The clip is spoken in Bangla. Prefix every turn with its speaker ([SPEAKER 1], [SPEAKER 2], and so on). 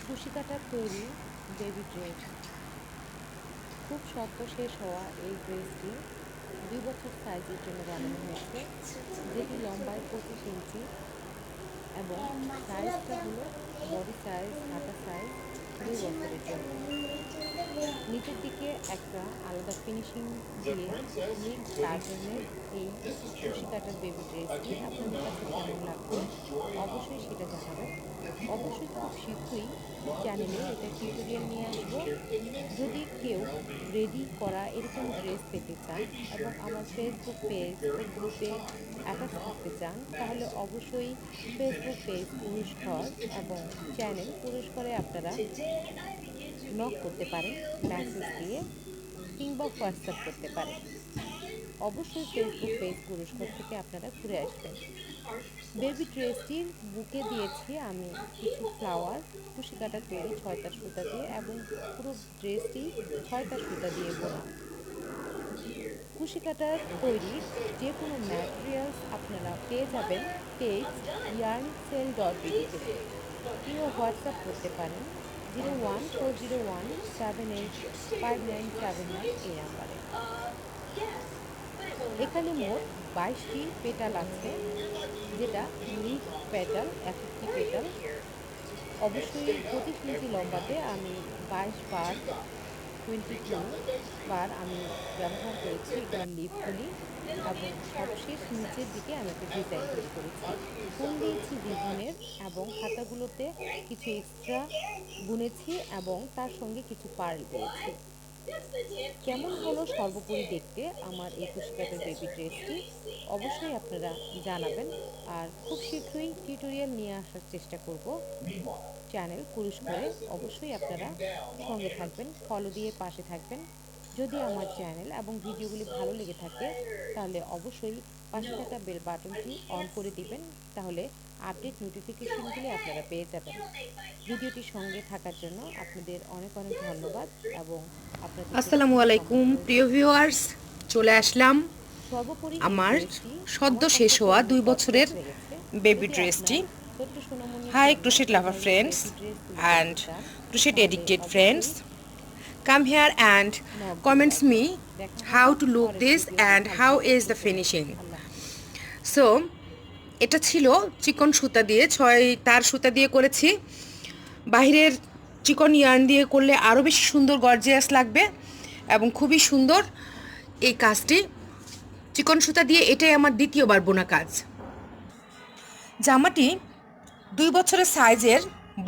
[SPEAKER 1] কুশি কাটার তৈরি বেবি ড্রেস। খুব সদ্য শেষ হওয়া এই ড্রেসটি 2 বছর সাইজের জন্য বানানো হয়েছে, যেটি লম্বায় 25 ইঞ্চি এবং সাইজটা হলো বডি সাইজ, হাতা সাইজ 2 বছরের জন্য। নিচের দিকে একটা আলাদা ফিনিশিং দিয়ে মিল্ক প্যাটার্নের এই কুশি কাটার বেবি ড্রেসটি আপনাদের কাছে কেমন লাগছে অবশ্যই সেটা জানাবেন। অবশ্যই খুব শীঘ্রই চ্যানেলে এটা টিউটোরিয়াল নিয়ে আসব। যদি কেউ রেডি করা এরকম ড্রেস পেতে চান এবং আমার ফেসবুক পেজ ও গ্রুপে অ্যাটাচ থাকতে চান, তাহলে অবশ্যই ফেসবুক পেজ পুরস্কার এবং চ্যানেল পুরস্কারে আপনারা নক করতে পারেন মেসেজ দিয়ে, কিংবা হোয়াটসঅ্যাপ করতে পারেন। অবশ্যই ফেসবুক পেজ পুরস্কার থেকে আপনারা ঘুরে আসবেন। বেবি ড্রেসটির বুকে দিয়েছি আমি কিছু ফ্লাওয়ার, কুশি কাটা তৈরি 6 তার সুতা দিয়ে, এবং পুরো ড্রেসটি 6 তার সুতা দিয়ে বোনা। কুশি কাটার তৈরির যে কোনো ম্যাটেরিয়ালস আপনারা পেয়ে যাবেন পেজ yarnSale.bbতে, কিংবা হোয়াটসঅ্যাপ করতে পারেন 01401785979 এই নাম্বারে। এখানে মোট 22টি পেটাল আছে, যেটা লিফ পেটাল, 1 একটি পেটাল। অবশ্যই 25 ইঞ্চি লম্বাতে আমি 22 বার 22 বার আমি ব্যবহার করেছি এখানে লিফগুলি, এবং সবশেষ নিচের দিকে আমি একটা ডিজাইন তৈরি করেছি। ফুল দিয়েছি রিবনের, এবং হাতাগুলোতে কিছু এক্সট্রা বুনেছি এবং তার সঙ্গে কিছু পার্ল দিয়েছি। কেমন হলো সর্বোপরি দেখতে আমার এই কুশি কাটার বেবি ড্রেসটি অবশ্যই আপনারা জানাবেন। আর খুব শীঘ্রই টিউটোরিয়াল নিয়ে আসার চেষ্টা করব চ্যানেল পুরস্কারে। অবশ্যই আপনারা সঙ্গে থাকবেন, ফলো দিয়ে পাশে থাকবেন। যদি আমার চ্যানেল এবং ভিডিওগুলি ভালো লেগে থাকে তাহলে অবশ্যই পাশে থাকা বেল বাটনটি অন করে দিবেন, তাহলে আপডেট নোটিফিকেশনগুলি আপনারা পেয়ে যাবেন। ভিডিওটির সঙ্গে থাকার জন্য আপনাদের অনেক অনেক ধন্যবাদ, এবং আপনাদের
[SPEAKER 2] আসসালামু
[SPEAKER 1] প্রত্যেকটি
[SPEAKER 2] আলাইকুম
[SPEAKER 1] কমেন্ট রইল।
[SPEAKER 2] প্রিয় ভিউয়ার্স, চলে আসলাম
[SPEAKER 1] সর্বোপরি এই
[SPEAKER 2] আমার
[SPEAKER 1] ড্রেসটি
[SPEAKER 2] সদ্য
[SPEAKER 1] আমার
[SPEAKER 2] শেষ
[SPEAKER 1] কাছে তো
[SPEAKER 2] হওয়া
[SPEAKER 1] অনেক
[SPEAKER 2] 2 বছরের
[SPEAKER 1] গর্জিয়াস লেগেছে।
[SPEAKER 2] বেবি
[SPEAKER 1] যদি
[SPEAKER 2] ড্রেসটি।
[SPEAKER 1] আপনার ছোট্ট সোনামণির
[SPEAKER 2] হাই
[SPEAKER 1] জন্য
[SPEAKER 2] ক্রোশেট
[SPEAKER 1] এই
[SPEAKER 2] লাভার
[SPEAKER 1] ধরনের
[SPEAKER 2] ফ্রেন্ডস
[SPEAKER 1] বেবি ড্রেসগুলো করতে
[SPEAKER 2] অ্যান্ড
[SPEAKER 1] চান,
[SPEAKER 2] ক্রোশেট
[SPEAKER 1] তাহলে
[SPEAKER 2] এডিক্টেড ফ্রেন্ডস,
[SPEAKER 1] অবশ্যই
[SPEAKER 2] come here and
[SPEAKER 1] knock
[SPEAKER 2] comments
[SPEAKER 1] দিবেন।
[SPEAKER 2] me
[SPEAKER 1] দেখা
[SPEAKER 2] how
[SPEAKER 1] হবে
[SPEAKER 2] to look
[SPEAKER 1] পরের
[SPEAKER 2] this
[SPEAKER 1] ভিডিওতে।
[SPEAKER 2] and
[SPEAKER 1] ভালো
[SPEAKER 2] how
[SPEAKER 1] থাকবেন,
[SPEAKER 2] is the
[SPEAKER 1] সুস্থ থাকবেন।
[SPEAKER 2] finishing.
[SPEAKER 1] আল্লাহ হাফেজ।
[SPEAKER 2] সো এটা ছিল চিকন সুতা দিয়ে, 6 তার সুতা দিয়ে করেছি। বাহিরের চিকন ইয়ার্ন দিয়ে করলে আরও বেশি সুন্দর গর্জিয়াস লাগবে এবং খুবই সুন্দর এই কাজটি। চিকন সুতা দিয়ে এটাই আমার দ্বিতীয়বার বোনা কাজ। জামাটি 2 বছরের সাইজের